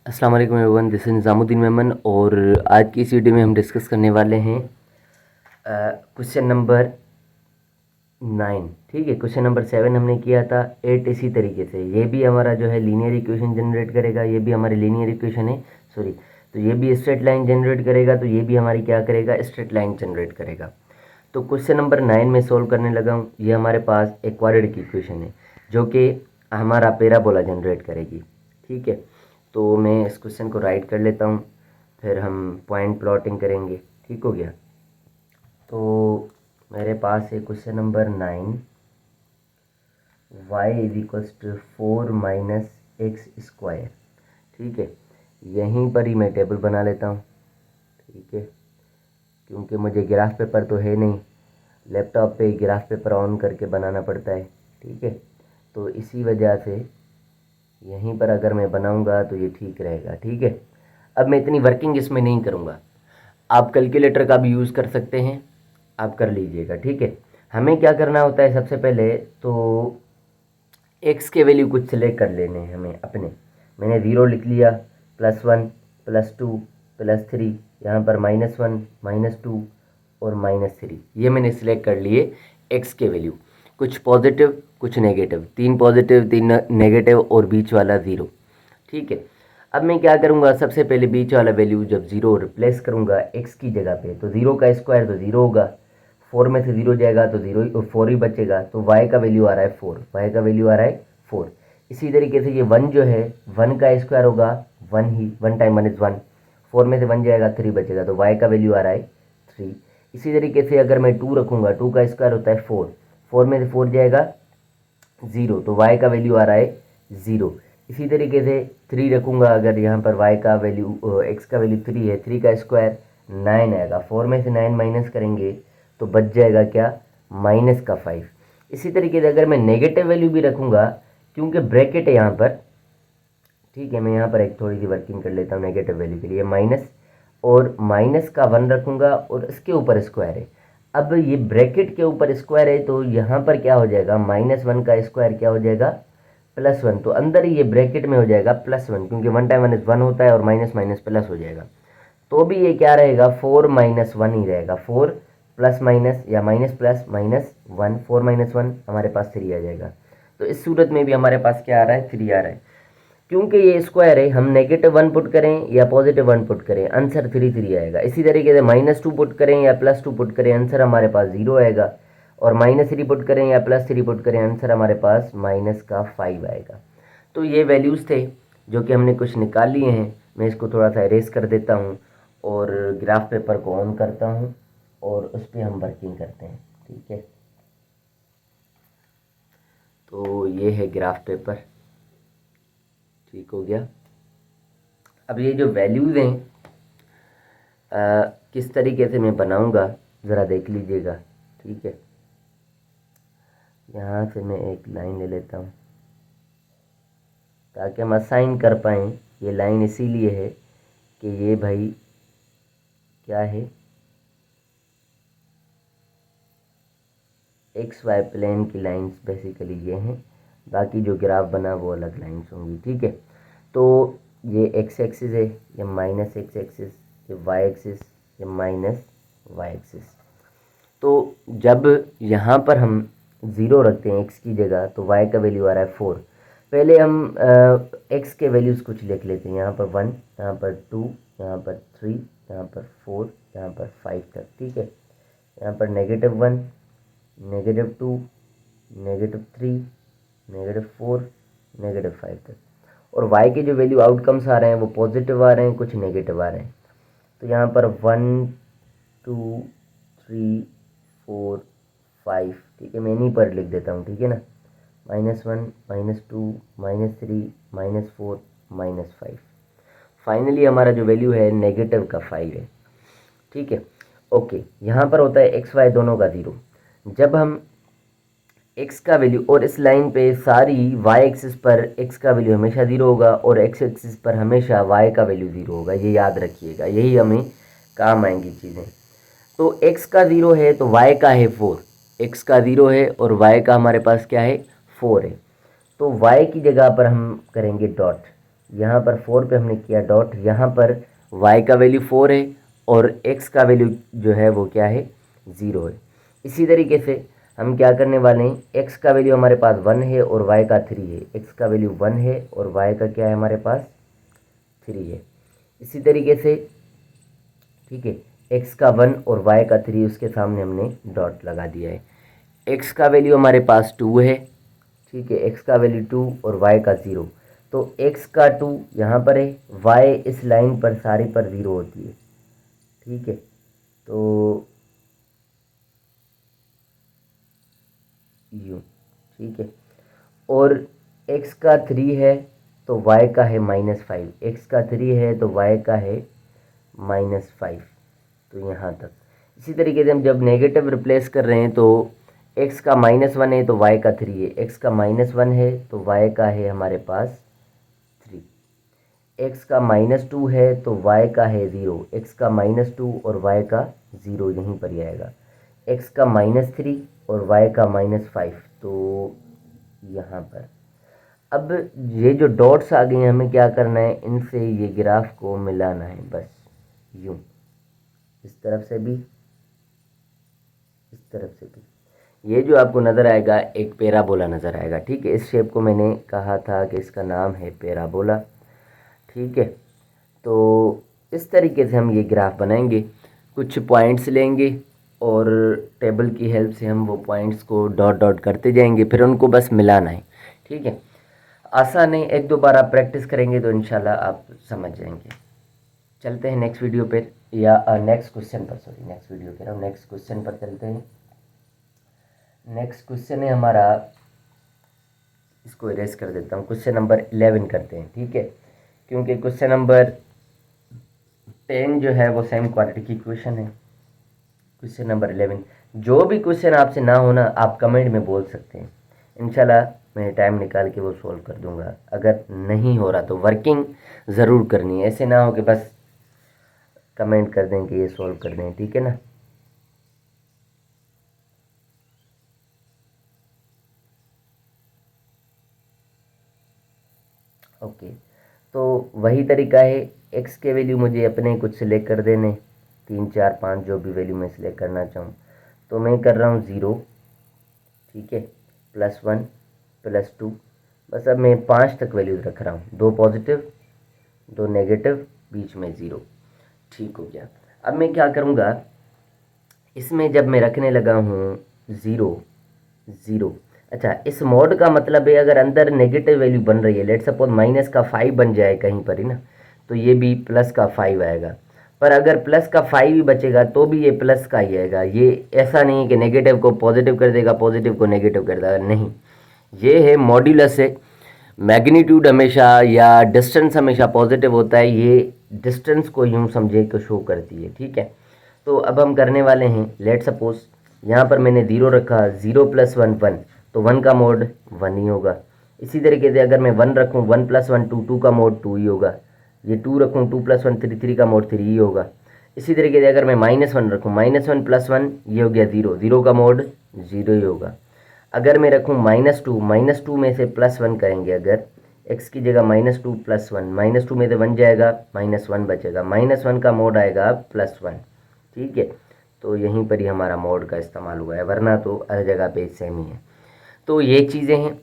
अस्सलाम वालेकुम everyone, this is Nizamuddin Memon और आज की इस वीडियो में हम डिस्कस करने वाले हैं क्वेश्चन नंबर 9। ठीक है, क्वेश्चन नंबर 7 हमने किया था 8 इसी तरीके से। ये भी हमारा जो है लीनियर इक्वेशन जनरेट करेगा, ये भी हमारी लीनियर इक्वेशन है, सॉरी। तो ये भी स्ट्रेट लाइन जनरेट करेगा, तो ये भी हमारी क्या करेगा, स्ट्रेट लाइन जनरेट करेगा। तो क्वेश्चन नंबर 9 में सोल्व करने लगा हूँ। ये हमारे पास एक क्वाड्रेटिक इक्वेशन है जो कि हमारा पैराबोला जनरेट करेगी। ठीक है, तो मैं इस क्वेश्चन को राइट कर लेता हूँ, फिर हम पॉइंट प्लॉटिंग करेंगे। ठीक हो गया। तो मेरे पास है question number 9, y is equals to 4 minus X square. ठीक है, यहीं पर ही मैं टेबल बना लेता हूँ। ठीक है, क्योंकि मुझे ग्राफ पेपर तो है नहीं, लैपटॉप पे ग्राफ पेपर ऑन करके बनाना पड़ता है। ठीक है, तो इसी वजह से यहीं पर अगर मैं बनाऊंगा तो ये ठीक रहेगा। ठीक है, अब मैं इतनी वर्किंग इसमें नहीं करूंगा, आप कैलकुलेटर का भी यूज़ कर सकते हैं, आप कर लीजिएगा। ठीक है, हमें क्या करना होता है, सबसे पहले तो एक्स के वैल्यू कुछ सिलेक्ट कर लेने हैं हमें अपने। मैंने 0 लिख लिया, +1 +2 +3, यहाँ पर -1 -2 और -3, ये मैंने सिलेक्ट कर लिए एक्स के वैल्यू। कुछ पॉजिटिव कुछ नेगेटिव, 3 पॉजिटिव 3 नेगेटिव और बीच वाला 0। ठीक है, अब मैं क्या करूँगा, सबसे पहले बीच वाला वैल्यू जब 0 रिप्लेस करूँगा एक्स की जगह पे, तो 0 का स्क्वायर तो 0 होगा, 4 में से 0 जाएगा तो 4 ही बचेगा। तो y का वैल्यू आ रहा है 4, y का वैल्यू आ रहा है 4। इसी तरीके से ये 1 जो है 1 का स्क्वायर होगा 1 ही, 1 टाइम 1 इज़ 1, 4 में से 1 जाएगा 3 बचेगा, तो y का वैल्यू आ रहा है 3। इसी तरीके से अगर मैं 2 रखूँगा, 2 का स्क्वायर होता है 4, 4 में से 4 जाएगा 0, तो y का वैल्यू आ रहा है 0। इसी तरीके से 3 रखूँगा, अगर यहाँ पर y का वैल्यू x का वैल्यू 3 है, 3 का स्क्वायर 9 आएगा, 4 में से 9 माइनस करेंगे तो बच जाएगा क्या, -5। इसी तरीके से अगर मैं नेगेटिव वैल्यू भी रखूँगा, क्योंकि ब्रैकेट है यहाँ पर, ठीक है, मैं यहाँ पर एक थोड़ी सी वर्किंग कर लेता हूँ नेगेटिव वैल्यू के लिए, माइनस और माइनस का 1 रखूँगा और इसके ऊपर स्क्वायर है। अब ये ब्रैकेट के ऊपर स्क्वायर है, तो यहाँ पर क्या हो जाएगा, -1 का स्क्वायर क्या हो जाएगा, +1, तो अंदर ही ये ब्रैकेट में हो जाएगा +1, क्योंकि 1 टाइम 1 इज़ 1 होता है और माइनस माइनस प्लस हो जाएगा। तो भी ये क्या रहेगा, 4 - 1 ही रहेगा, 4 प्लस माइनस या माइनस प्लस -1, 4 - 1 हमारे पास 3 आ जाएगा। तो इस सूरत में भी हमारे पास क्या आ रहा है, 3 आ रहा है। क्योंकि ये स्क्वायर है, हम -1 पुट करें या +1 पुट करें, आंसर 3 आएगा। इसी तरीके से -2 पुट करें या +2 पुट करें, आंसर हमारे पास 0 आएगा। और -3 पुट करें या +3 पुट करें, आंसर हमारे पास -5 आएगा। तो ये वैल्यूज़ थे जो कि हमने कुछ निकाल लिए हैं। मैं इसको थोड़ा सा इरेज कर देता हूँ और ग्राफ पेपर को ऑन करता हूँ और उस पर हम वर्किंग करते हैं। ठीक है, तो ये है ग्राफ पेपर। ठीक हो गया। अब ये जो वैल्यूज़ हैं किस तरीके से मैं बनाऊंगा ज़रा देख लीजिएगा। ठीक है, यहाँ से मैं एक लाइन ले लेता हूँ ताकि हम असाइन कर पाएँ। ये लाइन इसीलिए है कि ये भाई क्या है, XY प्लेन की लाइंस बेसिकली ये हैं, बाकी जो ग्राफ बना वो अलग लाइंस होंगी। ठीक है, तो ये x एक्सिस है, ये -x एक्सिस, ये y एक्सिस, ये -y एक्सिस। तो जब यहाँ पर हम 0 रखते हैं x की जगह, तो y का वैल्यू आ रहा है 4। पहले हम x के वैल्यूज़ कुछ लिख लेते हैं, यहाँ पर 1, यहाँ पर 2, यहाँ पर 3, यहाँ पर 4, यहाँ पर 5 तक। ठीक है, यहाँ पर -1, -2, -3, -4, -5 तक। और y के जो वैल्यू आउटकम्स आ रहे हैं वो पॉजिटिव आ रहे हैं, कुछ नेगेटिव आ रहे हैं। तो यहाँ पर 1 2 3 4 5, ठीक है, मैं इन्हीं पर लिख देता हूँ। ठीक है ना, -1 -2 -3 -4 -5। फाइनली हमारा जो वैल्यू है नेगेटिव का 5 है। ठीक है, ओके, यहाँ पर होता है एक्स वाई दोनों का 0। जब हम x का वैल्यू, और इस लाइन पे सारी y एक्सिस पर x का वैल्यू हमेशा 0 होगा और x एक्सिस पर हमेशा y का वैल्यू 0 होगा, ये याद रखिएगा, यही हमें काम आएंगी चीज़ें। तो x का 0 है तो y का है 4, x का 0 है और y का हमारे पास क्या है, 4 है। तो y की जगह पर हम करेंगे डॉट, यहाँ पर 4 पे हमने किया डॉट, यहाँ पर y का वैल्यू 4 है और x का वैल्यू जो है वो क्या है, 0 है। इसी तरीके से हम क्या करने वाले हैं, x का वैल्यू हमारे पास 1 है और y का 3 है। x का वैल्यू 1 है और y का क्या है हमारे पास 3 है। इसी तरीके से ठीक है, x का 1 और y का 3, उसके सामने हमने डॉट लगा दिया है। x का वैल्यू हमारे पास 2 है, ठीक है, x का वैल्यू 2 और y का 0। तो x का 2 यहाँ पर है, y इस लाइन पर सारी पर 0 होती है, ठीक है। तो यूँ, ठीक है, और x का 3 है तो y का है -5, x का 3 है तो y का है -5, तो यहाँ तक। इसी तरीके से हम जब नेगेटिव रिप्लेस कर रहे हैं तो x का -1 है तो y का 3 है, x का -1 है तो y का है हमारे पास 3, x का -2 है तो y का है 0, x का -2 और y का 0 यहीं पर ही आएगा, x का -3 और y का -5, तो यहाँ पर। अब ये जो डॉट्स आ गए हैं, हमें क्या करना है, इनसे ये ग्राफ को मिलाना है, बस यूँ, इस तरफ से भी, इस तरफ से भी। ये जो आपको नज़र आएगा एक पैराबोला नज़र आएगा, ठीक है। इस शेप को मैंने कहा था कि इसका नाम है पैराबोला, ठीक है। तो इस तरीके से हम ये ग्राफ बनाएंगे, कुछ पॉइंट्स लेंगे और टेबल की हेल्प से हम वो पॉइंट्स को डॉट डॉट करते जाएंगे, फिर उनको बस मिलाना है, ठीक है। आसान है, एक दो बार आप प्रैक्टिस करेंगे तो इंशाल्लाह आप समझ जाएंगे। चलते हैं नेक्स्ट वीडियो पर, या नेक्स्ट क्वेश्चन पर, सॉरी नेक्स्ट वीडियो कह रहा हूँ, नेक्स्ट क्वेश्चन पर चलते हैं। नेक्स्ट क्वेश्चन है हमारा, इसको इरेज कर देता हूँ, क्वेश्चन नंबर 11 करते हैं, ठीक है, क्योंकि क्वेश्चन नंबर 10 जो है वो सेम क्वाड्रेटिक इक्वेशन है। क्वेश्चन नंबर 11, जो भी क्वेश्चन आपसे ना होना आप कमेंट में बोल सकते हैं, इंशाल्लाह मैं टाइम निकाल के वो सॉल्व कर दूंगा। अगर नहीं हो रहा तो वर्किंग ज़रूर करनी है, ऐसे ना हो कि बस कमेंट कर दें कि ये सॉल्व कर दें, ठीक है ना। ओके, तो वही तरीका है, एक्स के वैल्यू मुझे अपने कुछ सिलेक्ट कर देने, 3 4 5 जो भी वैल्यू मैं सिलेक्ट करना चाहूँ, तो मैं कर रहा हूँ 0, ठीक है, +1 +2, बस अब मैं 5 तक वैल्यूज रख रहा हूँ, 2 पॉजिटिव 2 नेगेटिव, बीच में 0, ठीक हो गया। अब मैं क्या करूँगा, इसमें जब मैं रखने लगा हूँ 0 0, अच्छा, इस मोड का मतलब है अगर अंदर नेगेटिव वैल्यू बन रही है, लेट सपोज -5 बन जाए कहीं पर ही ना, तो ये भी +5 आएगा। पर अगर +5 ही बचेगा तो भी ये प्लस का ही आएगा। ये ऐसा नहीं कि नेगेटिव को पॉजिटिव कर देगा, पॉजिटिव को नेगेटिव कर देगा, नहीं, ये है मॉड्यूलस है। मैग्नीट्यूड हमेशा या डिस्टेंस हमेशा पॉजिटिव होता है, ये डिस्टेंस को यूँ समझे कि शो करती है, ठीक है। तो अब हम करने वाले हैं, लेट सपोज यहाँ पर मैंने 0 रखा, 0 + 1 1, तो 1 का मोड 1 ही होगा। इसी तरीके से अगर मैं 1 रखूँ, 1 + 1 2, 2 का मोड 2 ही होगा। ये 2 रखूँ, 2 + 1 3, 3 का मोड 3 ही होगा। इसी तरीके से अगर मैं -1 रखूँ, -1 + 1 ये हो गया 0, 0 का मोड 0 ही होगा। अगर मैं रखूँ -2 में से +1 करेंगे, अगर x की जगह -2 + 1, -2 में से 1 जाएगा, -1 बचेगा, -1 का मोड आएगा +1, ठीक है। तो यहीं पर ही हमारा मोड का इस्तेमाल हुआ है, वरना तो हर जगह पे सेम ही है। तो ये चीज़ें हैं,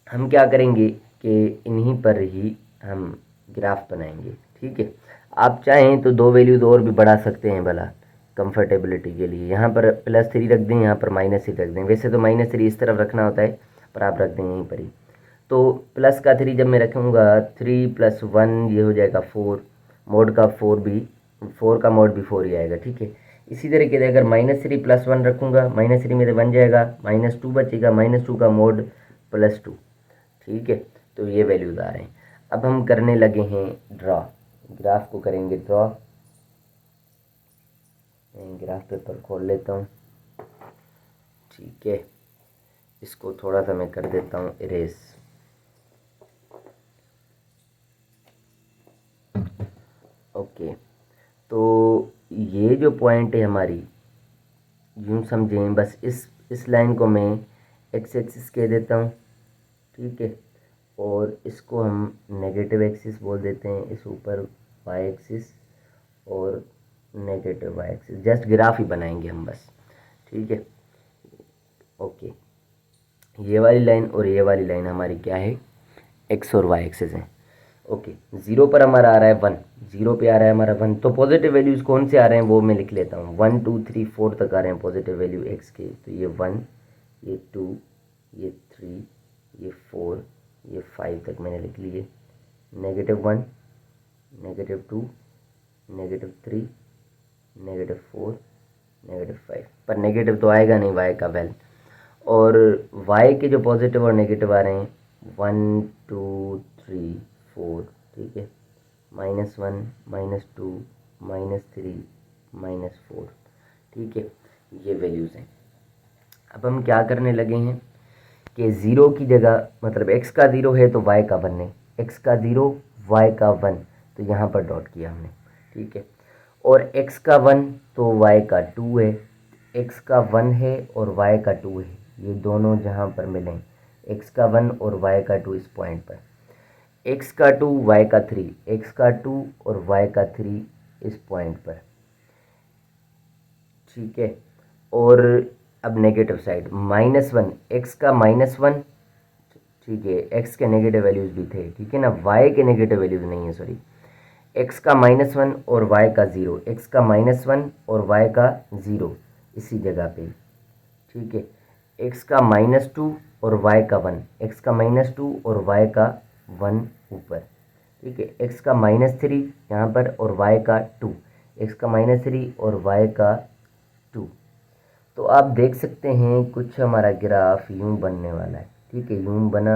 हम क्या करेंगे कि इन्हीं पर ही हम ग्राफ बनाएंगे, ठीक है। आप चाहें तो 2 वैल्यूज और भी बढ़ा सकते हैं भला, कंफर्टेबिलिटी के लिए। यहाँ पर +3 रख दें, यहाँ पर -3 रख दें, वैसे तो -3 इस तरफ रखना होता है, पर आप रख दें यहीं पर ही। तो प्लस का 3 जब मैं रखूँगा, 3 + 1 ये हो जाएगा 4, मोड का 4 भी, 4 का मोड भी 4 ही आएगा, ठीक है। इसी तरीके से अगर -3 + 1 रखूँगा, -3 में से 1 जाएगा, -2 बचेगा, -2 का मोड +2, ठीक है। तो ये वैल्यूज आ रहे हैं। अब हम करने लगे हैं ड्रॉ, ग्राफ को करेंगे ड्रॉ। मैं ग्राफ पेपर खोल लेता हूँ, ठीक है, इसको थोड़ा सा मैं कर देता हूँ इरेज। ओके, तो ये जो पॉइंट है हमारी, यूँ समझें, बस इस लाइन को मैं x एक्सिस कह देता हूँ, ठीक है, और इसको हम नेगेटिव एक्सिस बोल देते हैं, इस ऊपर वाई एक्सिस और negative y axis, just graph ही बनाएंगे हम बस, ठीक है। ओके, ये वाली लाइन और ये वाली लाइन हमारी क्या है, एक्स और वाई एक्सिस है। ओके, ज़ीरो पर हमारा आ रहा है 1, ज़ीरो पे आ रहा है हमारा 1, तो पॉजिटिव वैल्यूज़ कौन से आ रहे हैं वो मैं लिख लेता हूँ। 1 2 3 4 तक आ रहे हैं पॉजिटिव वैल्यू एक्स के, तो ये 1, ये 2, ये 3, ये 4, ये 5 तक मैंने लिख लिए। -1, -2, -3, -4, -5, पर नेगेटिव तो आएगा नहीं वाई का वैल। और वाई के जो पॉजिटिव और नेगेटिव आ रहे हैं 1 2 3 4, ठीक है, -1, -2, -3, -4, ठीक है, ये वैल्यूज़ हैं। अब हम क्या करने लगे हैं कि ज़ीरो की जगह, मतलब x का 0 है तो y का 1 है, x का 0 y का 1, तो यहाँ पर डॉट किया हमने, ठीक है। और x का 1 तो y का 2 है, x का 1 है और y का 2 है, ये दोनों जहाँ पर मिलें, x का 1 और y का 2 इस पॉइंट पर, x का 2 y का 3, x का 2 और y का 3 इस पॉइंट पर, ठीक है। और अब नेगेटिव साइड -1, x का -1, ठीक है, x के नेगेटिव वैल्यूज़ भी थे, ठीक है ना, y के नेगेटिव वैल्यूज़ नहीं है, सॉरी, x का -1 और y का 0, x का -1 और y का 0 इसी जगह पे, ठीक है। x का -2 और y का 1, x का -2 और y का 1 ऊपर, ठीक है, x का -3 यहाँ पर और y का 2, x का -3 और y का 2। तो आप देख सकते हैं कुछ हमारा ग्राफ यूं बनने वाला है, ठीक है, यूं बना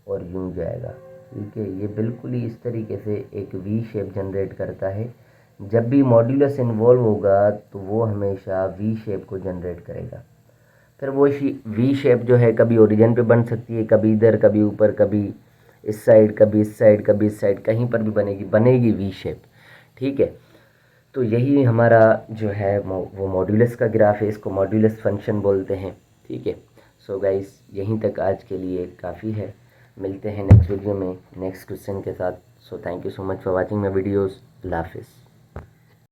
और यूं जाएगा, ठीक है। ये बिल्कुल ही इस तरीके से एक वी शेप जनरेट करता है। जब भी मॉड्यूलस इन्वॉल्व होगा तो वो हमेशा वी शेप को जनरेट करेगा। फिर वो वी शेप जो है कभी ओरिजिन पे बन सकती है, कभी इधर, कभी ऊपर, कभी इस साइड, कभी इस साइड, कभी इस साइड, कहीं पर भी बनेगी वी शेप, ठीक है। तो यही हमारा जो है वो मॉड्यूलस का ग्राफ है, इसको मॉड्यूलस फंक्शन बोलते हैं, ठीक है। सो गाइस, यहीं तक आज के लिए काफ़ी है, मिलते हैं नेक्स्ट वीडियो में नेक्स्ट क्वेश्चन के साथ। So thank you so much for watching my videos. अल्लाह हाफिज़।